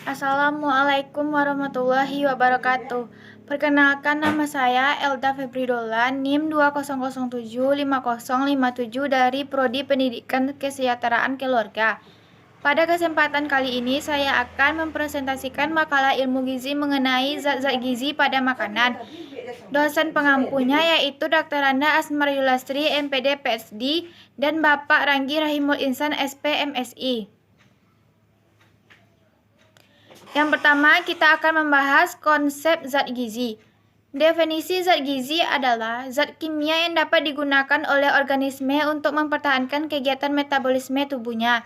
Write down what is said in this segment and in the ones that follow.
Assalamualaikum warahmatullahi wabarakatuh. Perkenalkan, nama saya Elda Febridola, NIM 20075057 dari Prodi Pendidikan Kesejahteraan Keluarga. Pada kesempatan kali ini saya akan mempresentasikan makalah ilmu gizi mengenai zat-zat gizi pada makanan. Dosen pengampunya yaitu Dr. Randa Asmar Yulastri, MPD PhD, dan Bapak Ranggi Rahimul Insan, SP MSI. Yang pertama, kita akan membahas konsep zat gizi. Definisi zat gizi adalah zat kimia yang dapat digunakan oleh organisme untuk mempertahankan kegiatan metabolisme tubuhnya.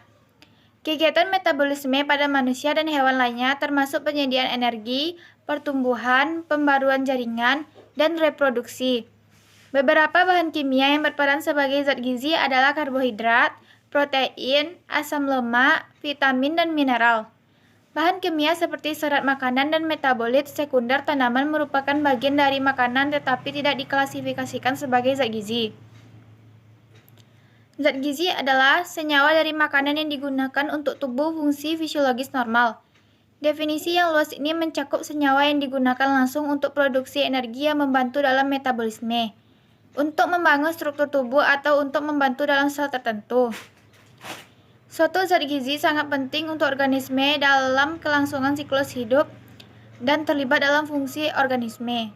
Kegiatan metabolisme pada manusia dan hewan lainnya termasuk penyediaan energi, pertumbuhan, pembaruan jaringan, dan reproduksi. Beberapa bahan kimia yang berperan sebagai zat gizi adalah karbohidrat, protein, asam lemak, vitamin, dan mineral. Bahan kimia seperti serat makanan dan metabolit sekunder tanaman merupakan bagian dari makanan tetapi tidak diklasifikasikan sebagai zat gizi. Zat gizi adalah senyawa dari makanan yang digunakan untuk tubuh fungsi fisiologis normal. Definisi yang luas ini mencakup senyawa yang digunakan langsung untuk produksi energi yang membantu dalam metabolisme, untuk membangun struktur tubuh atau untuk membantu dalam sel tertentu. Suatu zat gizi sangat penting untuk organisme dalam kelangsungan siklus hidup dan terlibat dalam fungsi organisme.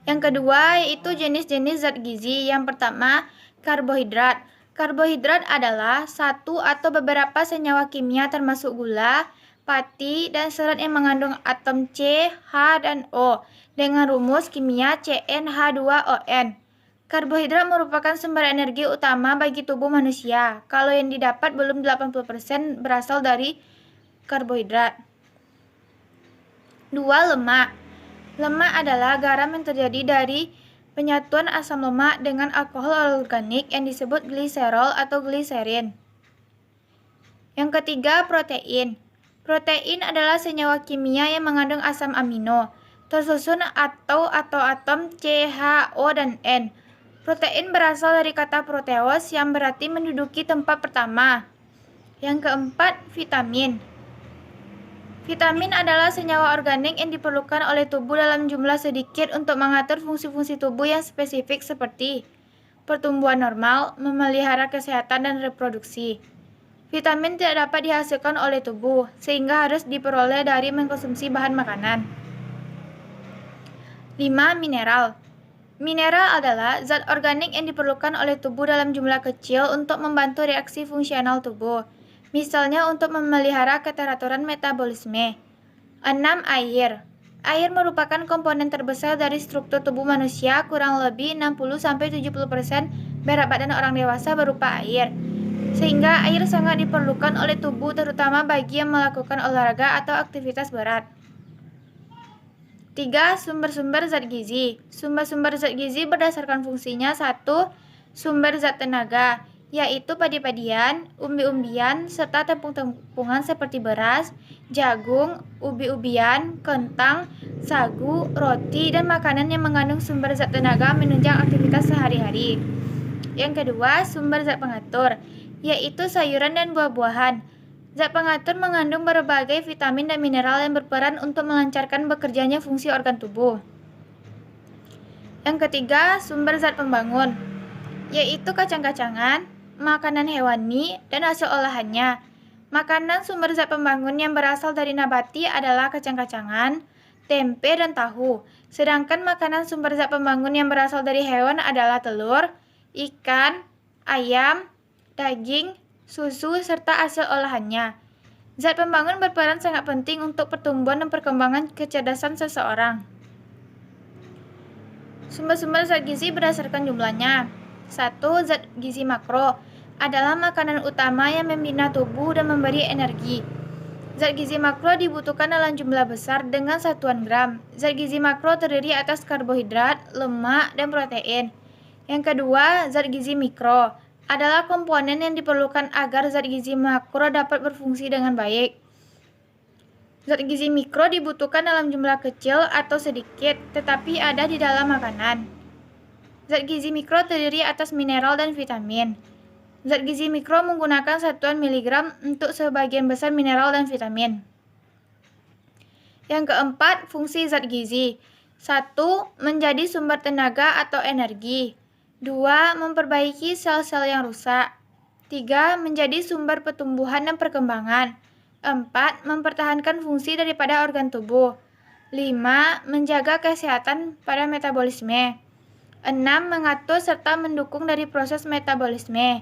Yang kedua yaitu jenis-jenis zat gizi. Yang pertama, karbohidrat. Karbohidrat adalah satu atau beberapa senyawa kimia termasuk gula, pati, dan serat yang mengandung atom C, H, dan O dengan rumus kimia CnH2ON. Karbohidrat merupakan sumber energi utama bagi tubuh manusia. Kalau yang didapat belum 80% berasal dari karbohidrat. 2. Lemak. Lemak adalah garam yang terjadi dari penyatuan asam lemak dengan alkohol organik yang disebut gliserol atau gliserin. Yang ketiga, protein. Protein adalah senyawa kimia yang mengandung asam amino, tersusun atau atom C, H, O, dan N. Protein berasal dari kata proteos yang berarti menduduki tempat pertama. Yang keempat, vitamin. Vitamin adalah senyawa organik yang diperlukan oleh tubuh dalam jumlah sedikit untuk mengatur fungsi-fungsi tubuh yang spesifik seperti pertumbuhan normal, memelihara kesehatan, dan reproduksi. Vitamin tidak dapat dihasilkan oleh tubuh, sehingga harus diperoleh dari mengkonsumsi bahan makanan. 5. Mineral. Mineral adalah zat organik yang diperlukan oleh tubuh dalam jumlah kecil untuk membantu reaksi fungsional tubuh, misalnya untuk memelihara keteraturan metabolisme. 6. Air. Air merupakan komponen terbesar dari struktur tubuh manusia, kurang lebih 60-70% berat badan orang dewasa berupa air. Sehingga air sangat diperlukan oleh tubuh terutama bagi yang melakukan olahraga atau aktivitas berat. 3. Sumber-sumber zat gizi. Sumber-sumber zat gizi berdasarkan fungsinya. 1. Sumber zat tenaga, yaitu padi-padian, umbi-umbian, serta tepung-tepungan seperti beras, jagung, ubi-ubian, kentang, sagu, roti, dan makanan yang mengandung sumber zat tenaga menunjang aktivitas sehari-hari. Yang kedua, sumber zat pengatur, yaitu sayuran dan buah-buahan. Zat pengatur mengandung berbagai vitamin dan mineral yang berperan untuk melancarkan bekerjanya fungsi organ tubuh. Yang ketiga, sumber zat pembangun, yaitu kacang-kacangan, makanan hewani, dan hasil olahannya. Makanan sumber zat pembangun yang berasal dari nabati adalah kacang-kacangan, tempe, dan tahu. Sedangkan makanan sumber zat pembangun yang berasal dari hewan adalah telur, ikan, ayam, daging, susu, serta hasil olahannya. Zat pembangun berperan sangat penting untuk pertumbuhan dan perkembangan kecerdasan seseorang. Sumber-sumber zat gizi berdasarkan jumlahnya. 1. Zat gizi makro adalah makanan utama yang membina tubuh dan memberi energi. Zat gizi makro dibutuhkan dalam jumlah besar dengan satuan gram. Zat gizi makro terdiri atas karbohidrat, lemak, dan protein. Yang kedua, zat gizi mikro adalah komponen yang diperlukan agar zat gizi makro dapat berfungsi dengan baik. Zat gizi mikro dibutuhkan dalam jumlah kecil atau sedikit, tetapi ada di dalam makanan. Zat gizi mikro terdiri atas mineral dan vitamin. Zat gizi mikro menggunakan satuan miligram untuk sebagian besar mineral dan vitamin. Yang keempat, fungsi zat gizi. 1. Menjadi sumber tenaga atau energi. 2. Memperbaiki sel-sel yang rusak. 3. Menjadi sumber pertumbuhan dan perkembangan. 4. Mempertahankan fungsi daripada organ tubuh. 5. Menjaga kesehatan pada metabolisme. 6. Mengatur serta mendukung dari proses metabolisme.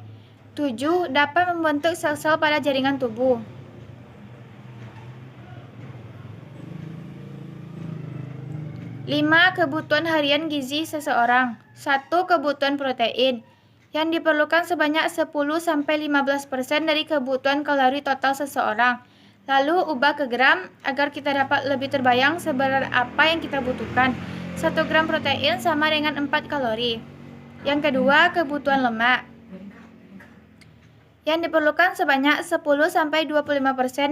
7. Dapat membentuk sel-sel pada jaringan tubuh. 5. Kebutuhan harian gizi seseorang. 1. Kebutuhan protein yang diperlukan sebanyak 10-15% dari kebutuhan kalori total seseorang. Lalu ubah ke gram agar kita dapat lebih terbayang seberat apa yang kita butuhkan. 1 gram protein sama dengan 4 kalori. Yang kedua, kebutuhan lemak yang diperlukan sebanyak 10-25%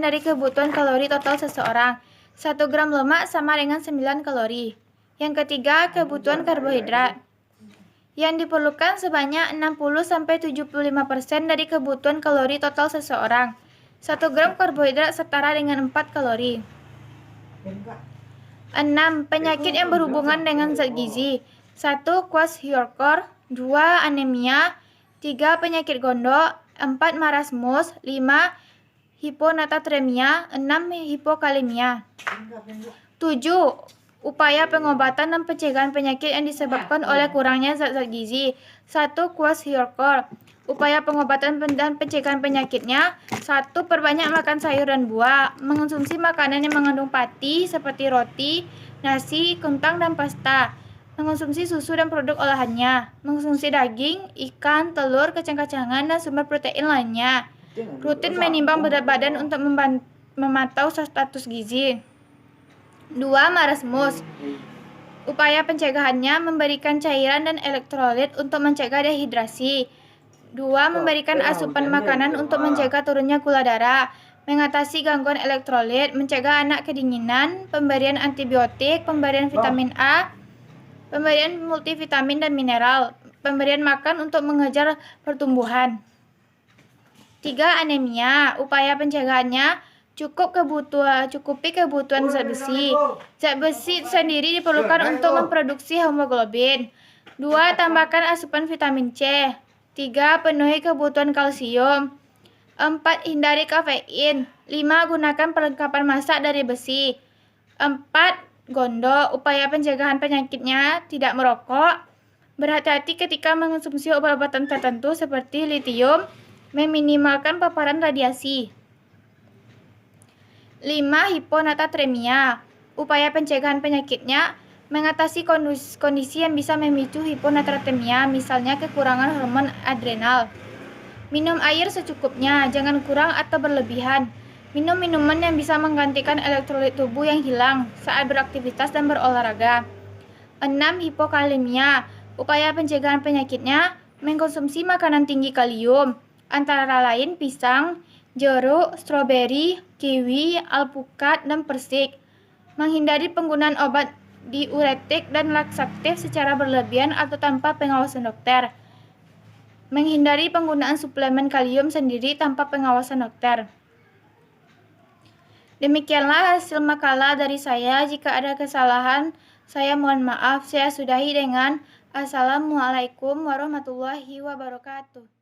dari kebutuhan kalori total seseorang. 1 gram lemak sama dengan 9 kalori. Yang ketiga, kebutuhan karbohidrat yang diperlukan sebanyak 60-75% dari kebutuhan kalori total seseorang. 1 gram karbohidrat setara dengan 4 kalori. 6. Penyakit yang berhubungan dengan zat gizi. 1. Kwashiorkor. 2. Anemia. 3. Penyakit gondok. 4. Marasmus. 5. Hiponatremia. 6. Hipokalemia. 7. Upaya pengobatan dan pencegahan penyakit yang disebabkan oleh kurangnya zat-zat gizi. 1. Kwashiorkor. Upaya pengobatan dan pencegahan penyakitnya. 1. Perbanyak makan sayur dan buah. Mengonsumsi makanan yang mengandung pati seperti roti, nasi, kentang, dan pasta. Mengonsumsi susu dan produk olahannya. Mengonsumsi daging, ikan, telur, kacang-kacangan, dan sumber protein lainnya. Rutin menimbang berat badan untuk memantau status gizi. 2. Marasmus. Upaya pencegahannya memberikan cairan dan elektrolit untuk mencegah dehidrasi. 2. Memberikan asupan makanan untuk mencegah turunnya gula darah, mengatasi gangguan elektrolit, mencegah anak kedinginan, pemberian antibiotik, pemberian vitamin A, pemberian multivitamin dan mineral, pemberian makan untuk mengejar pertumbuhan. 3. Anemia. Upaya pencegahannya cukupi kebutuhan zat besi. Zat besi sendiri diperlukan untuk memproduksi hemoglobin. 2. Tambahkan asupan vitamin C. 3. Penuhi kebutuhan kalsium. 4. Hindari kafein. 5. Gunakan perlengkapan masak dari besi. 4. Gondok. Upaya pencegahan penyakitnya tidak merokok. Berhati-hati ketika mengonsumsi obat-obatan tertentu seperti litium. Meminimalkan paparan radiasi. 5. Hiponatremia. Upaya pencegahan penyakitnya mengatasi kondisi yang bisa memicu hiponatremia, misalnya kekurangan hormon adrenal. Minum air secukupnya, jangan kurang atau berlebihan. Minum minuman yang bisa menggantikan elektrolit tubuh yang hilang saat beraktivitas dan berolahraga. 6. Hipokalemia. Upaya pencegahan penyakitnya mengkonsumsi makanan tinggi kalium, antara lain pisang, jeruk, stroberi, kiwi, alpukat, dan persik. Menghindari penggunaan obat diuretik dan laksatif secara berlebihan atau tanpa pengawasan dokter. Menghindari penggunaan suplemen kalium sendiri tanpa pengawasan dokter. Demikianlah hasil makalah dari saya. Jika ada kesalahan, saya mohon maaf. Saya sudahi dengan Assalamualaikum warahmatullahi wabarakatuh.